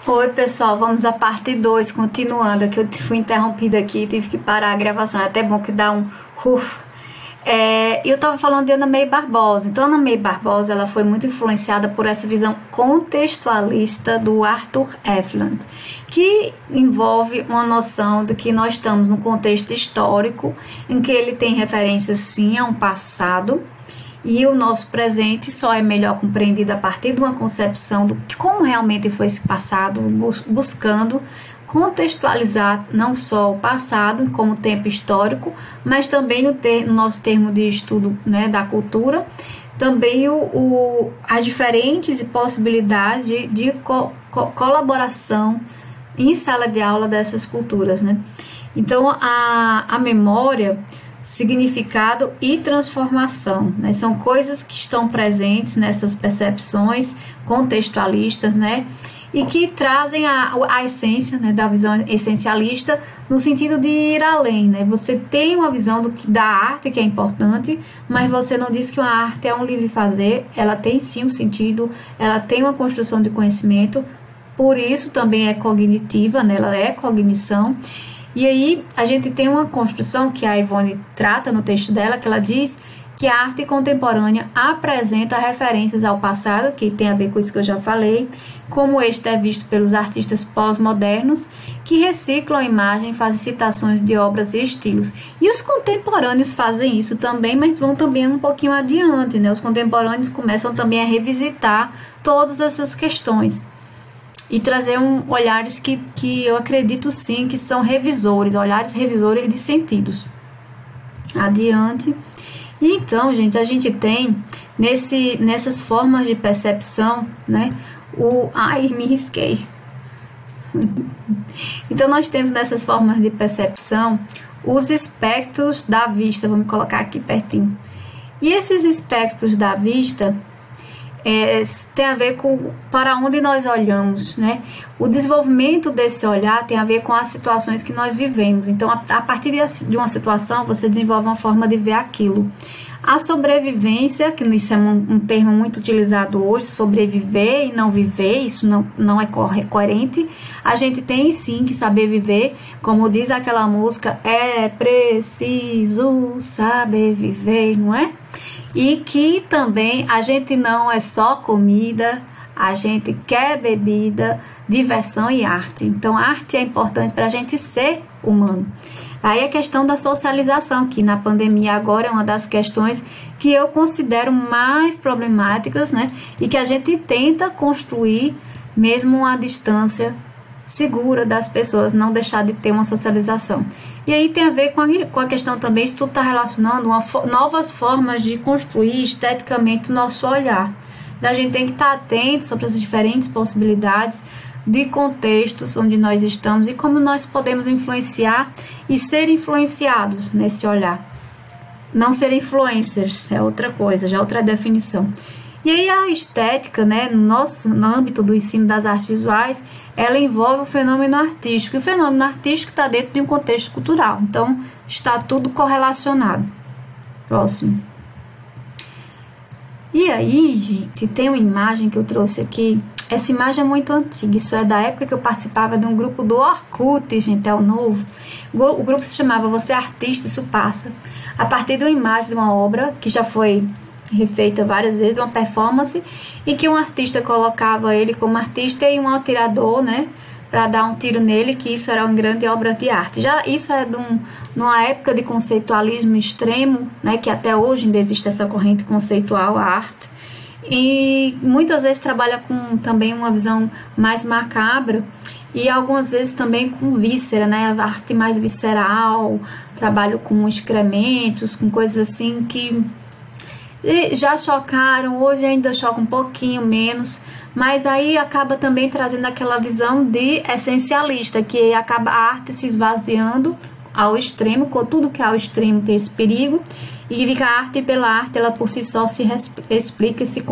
Oi pessoal, vamos à parte 2, continuando, que eu fui interrompida aqui, tive que parar a gravação, é até bom que dá um eu estava falando de Ana May Barbosa. Então Ana May Barbosa, ela foi muito influenciada por essa visão contextualista do Arthur Eveland, que envolve uma noção de que nós estamos num contexto histórico, em que ele tem referências sim a um passado, e o nosso presente só é melhor compreendido a partir de uma concepção de como realmente foi esse passado, buscando contextualizar não só o passado como tempo histórico, mas também no nosso termo de estudo, né, da cultura, também as diferentes possibilidades de colaboração em sala de aula dessas culturas, né? Então a memória, significado e transformação, né? São coisas que estão presentes nessas percepções contextualistas, né? E que trazem a essência, né, da visão essencialista, no sentido de ir além, né? Você tem uma visão da arte que é importante, mas você não diz que uma arte é um livre fazer, ela tem sim um sentido, ela tem uma construção de conhecimento, por isso também é cognitiva, né? Ela é cognição. E aí a gente tem uma construção que a Ivone trata no texto dela, que ela diz que a arte contemporânea apresenta referências ao passado, que tem a ver com isso que eu já falei, como este é visto pelos artistas pós-modernos, que reciclam a imagem, fazem citações de obras e estilos. E os contemporâneos fazem isso também, mas vão também um pouquinho adiante, né? Os contemporâneos começam também a revisitar todas essas questões e trazer olhares que eu acredito sim que são revisores, olhares revisores de sentidos. Adiante. E então, gente, a gente tem nessas formas de percepção, né? Ai, me risquei. Então, nós temos nessas formas de percepção os espectros da vista. Vamos colocar aqui pertinho. E esses espectros da vista tem a ver com para onde nós olhamos, né? O desenvolvimento desse olhar tem a ver com as situações que nós vivemos. Então, a partir de uma situação, você desenvolve uma forma de ver aquilo. A sobrevivência, que isso é um termo muito utilizado hoje, sobreviver e não viver, isso não é coerente. A gente tem sim que saber viver, como diz aquela música, é preciso saber viver, não é? E que também a gente não é só comida, a gente quer bebida, diversão e arte. Então, a arte é importante para a gente ser humano. Aí a questão da socialização, que na pandemia agora é uma das questões que eu considero mais problemáticas, né? E que a gente tenta construir mesmo uma distância segura das pessoas, não deixar de ter uma socialização. E aí tem a ver com a questão também, isso tudo está relacionando novas formas de construir esteticamente o nosso olhar. A gente tem que estar atento sobre as diferentes possibilidades de contextos onde nós estamos e como nós podemos influenciar e ser influenciados nesse olhar. Não ser influencers é outra coisa, já é outra definição. E aí a estética, né, no âmbito do ensino das artes visuais, ela envolve o fenômeno artístico. E o fenômeno artístico está dentro de um contexto cultural. Então, está tudo correlacionado. Próximo. E aí, gente, tem uma imagem que eu trouxe aqui. Essa imagem é muito antiga. Isso é da época que eu participava de um grupo do Orkut, gente, é o novo. O grupo se chamava Você é Artista, Isso Passa. A partir de uma imagem de uma obra que já foi refeita várias vezes, uma performance, e que um artista colocava ele como artista e um atirador, né, para dar um tiro nele, que isso era uma grande obra de arte. Já isso é numa época de conceitualismo extremo, né, que até hoje ainda existe essa corrente conceitual, a arte, e muitas vezes trabalha com também uma visão mais macabra, e algumas vezes também com víscera, né, a arte mais visceral, trabalho com excrementos, com coisas assim que já chocaram, hoje ainda choca um pouquinho menos, mas aí acaba também trazendo aquela visão de essencialista, que acaba a arte se esvaziando ao extremo, com tudo que é ao extremo tem esse perigo, e fica a arte pela arte, ela por si só se explica e se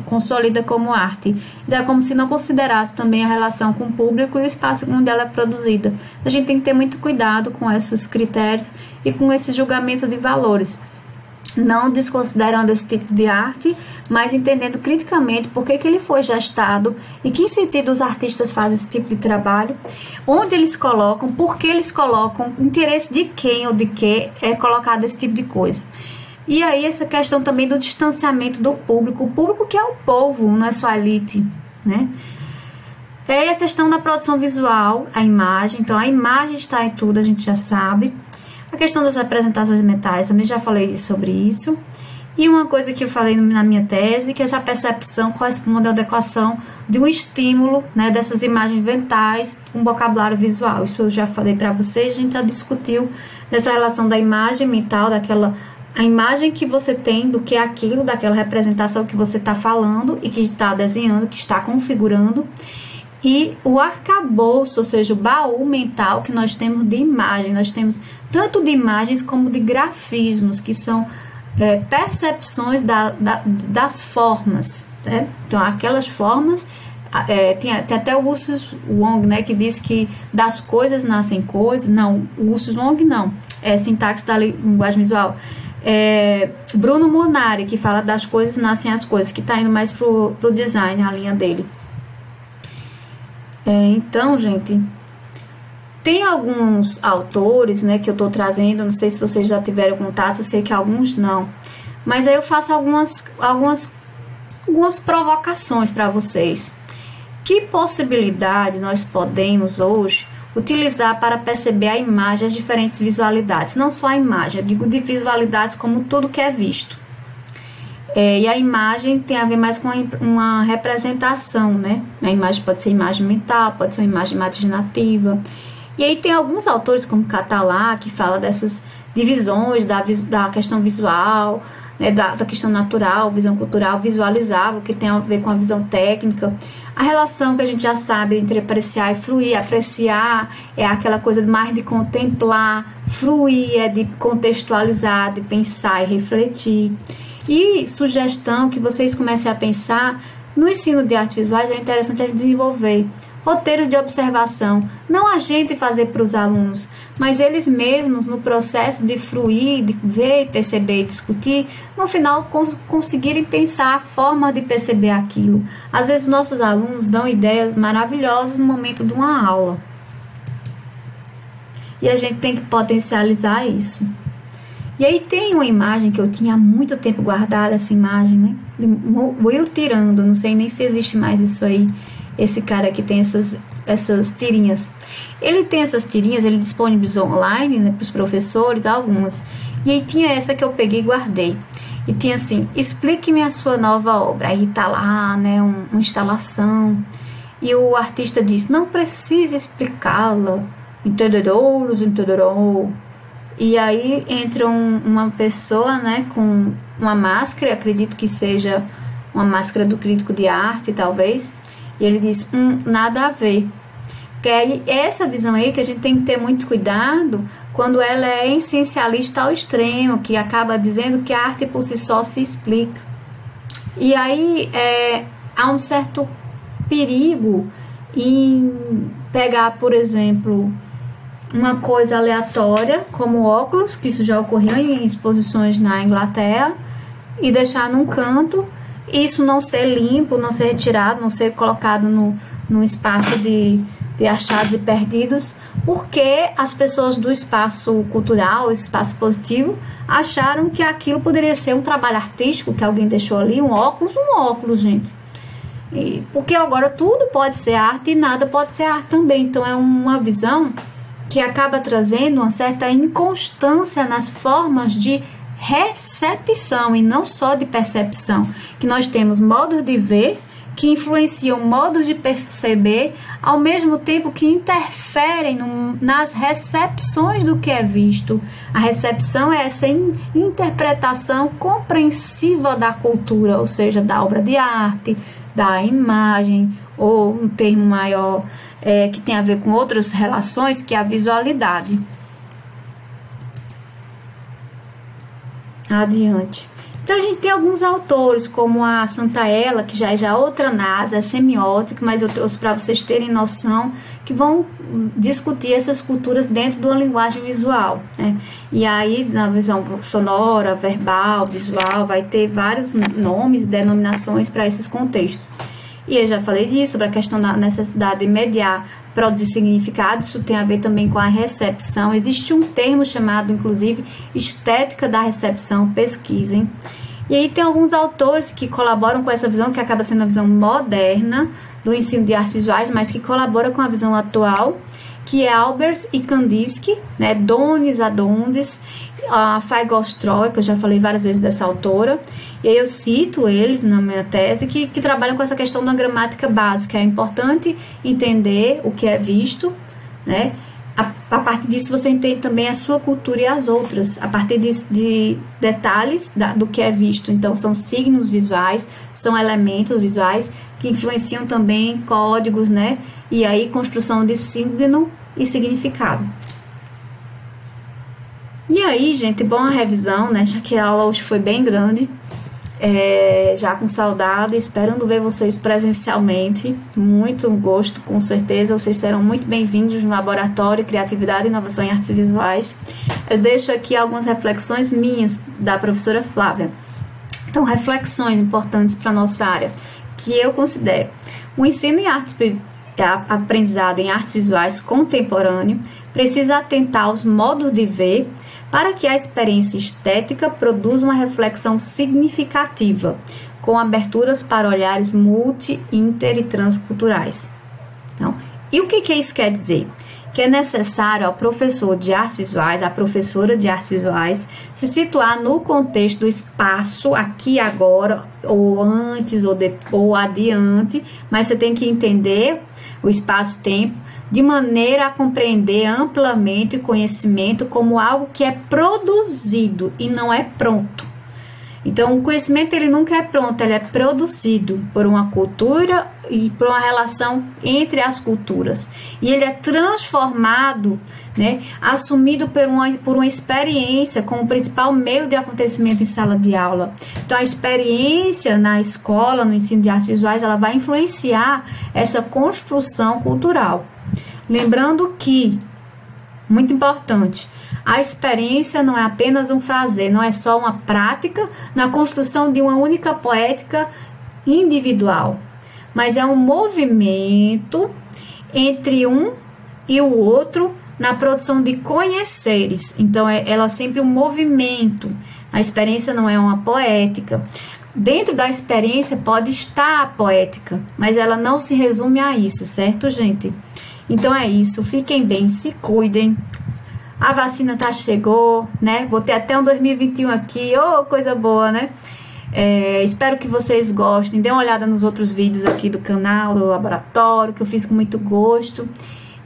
consolida como arte. Então é como se não considerasse também a relação com o público e o espaço onde ela é produzida. A gente tem que ter muito cuidado com esses critérios e com esse julgamento de valores. não desconsiderando esse tipo de arte, mas entendendo criticamente por que ele foi gestado e que sentido os artistas fazem esse tipo de trabalho, onde eles colocam, por que eles colocam, interesse de quem ou de que é colocado esse tipo de coisa. E aí essa questão também do distanciamento do público, o público que é o povo, não é só a elite, né? É a questão da produção visual, a imagem, então a imagem está em tudo, a gente já sabe. A questão das representações mentais, também já falei sobre isso. E uma coisa que eu falei na minha tese, que essa percepção corresponde à adequação de um estímulo, né, dessas imagens mentais, um vocabulário visual. Isso eu já falei para vocês, a gente já discutiu nessa relação da imagem mental, a imagem que você tem do que é aquilo, daquela representação que você está falando e que está desenhando, que está configurando. E o arcabouço, ou seja, o baú mental que nós temos de imagem. Nós temos tanto de imagens como de grafismos, que são percepções das formas. Né? Então, aquelas formas, tem até o Lucius Wong, né, que diz que das coisas nascem coisas. Não, o Lucius Wong não, é sintaxe da linguagem visual. Bruno Munari, que fala das coisas nascem as coisas, que está indo mais pro design, a linha dele. Então, gente, tem alguns autores, né, que eu tô trazendo, não sei se vocês já tiveram contato, eu sei que alguns não, mas aí eu faço algumas provocações para vocês. Que possibilidade nós podemos hoje utilizar para perceber a imagem, as diferentes visualidades, não só a imagem, eu digo de visualidades como tudo que é visto. E a imagem tem a ver mais com uma representação, né? A imagem pode ser imagem mental, pode ser uma imagem imaginativa. E aí tem alguns autores, como Catalá, que fala dessas divisões da questão visual, né? da questão natural, visão cultural, visualizável, que tem a ver com a visão técnica. A relação que a gente já sabe entre apreciar e fruir. Apreciar é aquela coisa mais de contemplar, fruir é de contextualizar, de pensar e refletir. E sugestão que vocês comecem a pensar no ensino de artes visuais, é interessante a gente desenvolver roteiros de observação, não a gente fazer para os alunos, mas eles mesmos no processo de fruir, de ver, perceber e discutir, no final conseguirem pensar a forma de perceber aquilo. Às vezes nossos alunos dão ideias maravilhosas no momento de uma aula e a gente tem que potencializar isso. E aí tem uma imagem que eu tinha há muito tempo guardada, essa imagem, né? Will Tirando, não sei nem se existe mais isso aí. Esse cara que tem essas tirinhas. Ele tem essas tirinhas, ele disponibilizou online, né, para os professores, algumas. E aí tinha essa que eu peguei e guardei. E tinha assim, explique-me a sua nova obra. Aí tá lá, né, uma instalação. E o artista diz, não precisa explicá-la. Entendedouros, entendedor. E aí entra uma pessoa, né, com uma máscara, acredito que seja uma máscara do crítico de arte, talvez, e ele diz, nada a ver. Que é essa visão aí que a gente tem que ter muito cuidado quando ela é essencialista ao extremo, que acaba dizendo que a arte por si só se explica. E aí há um certo perigo em pegar, por exemplo, uma coisa aleatória, como óculos, que isso já ocorreu em exposições na Inglaterra, e deixar num canto, isso não ser limpo, não ser retirado, não ser colocado no espaço de achados e perdidos, porque as pessoas do espaço cultural, esse espaço positivo, acharam que aquilo poderia ser um trabalho artístico que alguém deixou ali, um óculos, gente. Porque agora tudo pode ser arte e nada pode ser arte também, então é uma visão que acaba trazendo uma certa inconstância nas formas de recepção e não só de percepção, que nós temos modos de ver que influenciam modos de perceber, ao mesmo tempo que interferem nas recepções do que é visto. A recepção é essa interpretação compreensiva da cultura, ou seja, da obra de arte, da imagem, ou um termo maior que tem a ver com outras relações, que é a visualidade. Adiante. Então a gente tem alguns autores, como a Santaella, que já é outra análise, é semiótica, mas eu trouxe para vocês terem noção, que vão discutir essas culturas dentro de uma linguagem visual, né? E aí, na visão sonora, verbal, visual, vai ter vários nomes e denominações para esses contextos. E eu já falei disso, sobre a questão da necessidade de mediar, produzir significado. Isso tem a ver também com a recepção. Existe um termo chamado, inclusive, estética da recepção, pesquisem. E aí tem alguns autores que colaboram com essa visão, que acaba sendo a visão moderna do ensino de artes visuais, mas que colabora com a visão atual, que é Albers e Kandinsky, né, Donis Adondes, a Feiglstroy, que eu já falei várias vezes dessa autora, e aí eu cito eles na minha tese, que trabalham com essa questão da gramática básica. É importante entender o que é visto, né? A partir disso você entende também a sua cultura e as outras, a partir de detalhes do que é visto. Então são signos visuais, são elementos visuais que influenciam também códigos, né? E aí construção de signo e significado. E aí, gente, bom a revisão, né? Já que a aula hoje foi bem grande. Já com saudade, esperando ver vocês presencialmente. Muito gosto, com certeza. Vocês serão muito bem-vindos no Laboratório Criatividade e Inovação em Artes Visuais. Eu deixo aqui algumas reflexões minhas da professora Flávia. Então, reflexões importantes para a nossa área, que eu considero. O ensino em artes, aprendizado em artes visuais contemporâneo precisa atentar aos modos de ver, para que a experiência estética produza uma reflexão significativa, com aberturas para olhares multi, inter e transculturais. Então, e o que isso quer dizer? Que é necessário ao professor de artes visuais, à professora de artes visuais, se situar no contexto do espaço, aqui agora, ou antes, ou adiante, mas você tem que entender o espaço-tempo, de maneira a compreender amplamente o conhecimento como algo que é produzido e não é pronto. Então, o conhecimento ele nunca é pronto, ele é produzido por uma cultura e por uma relação entre as culturas. E ele é transformado, né, assumido por uma experiência como principal meio de acontecimento em sala de aula. Então, a experiência na escola, no ensino de artes visuais, ela vai influenciar essa construção cultural. Lembrando que, muito importante, a experiência não é apenas um fazer, não é só uma prática na construção de uma única poética individual, mas é um movimento entre um e o outro na produção de conheceres. Então, ela é sempre um movimento. A experiência não é uma poética. Dentro da experiência pode estar a poética, mas ela não se resume a isso, certo, gente? Então é isso, fiquem bem, se cuidem. A vacina chegou, né? Vou ter até um 2021 aqui, coisa boa, né? Espero que vocês gostem. Dê uma olhada nos outros vídeos aqui do canal, do laboratório, que eu fiz com muito gosto.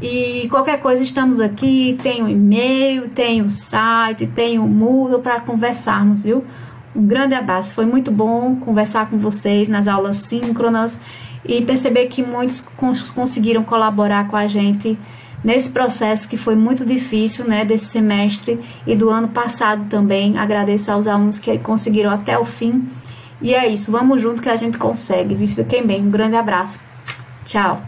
E qualquer coisa, estamos aqui. Tem o e-mail, tem o site, tem o Moodle para conversarmos, viu? Um grande abraço, foi muito bom conversar com vocês nas aulas síncronas e perceber que muitos conseguiram colaborar com a gente nesse processo que foi muito difícil, né, desse semestre e do ano passado também. Agradeço aos alunos que conseguiram até o fim. E é isso, vamos junto que a gente consegue. Fiquem bem, um grande abraço. Tchau.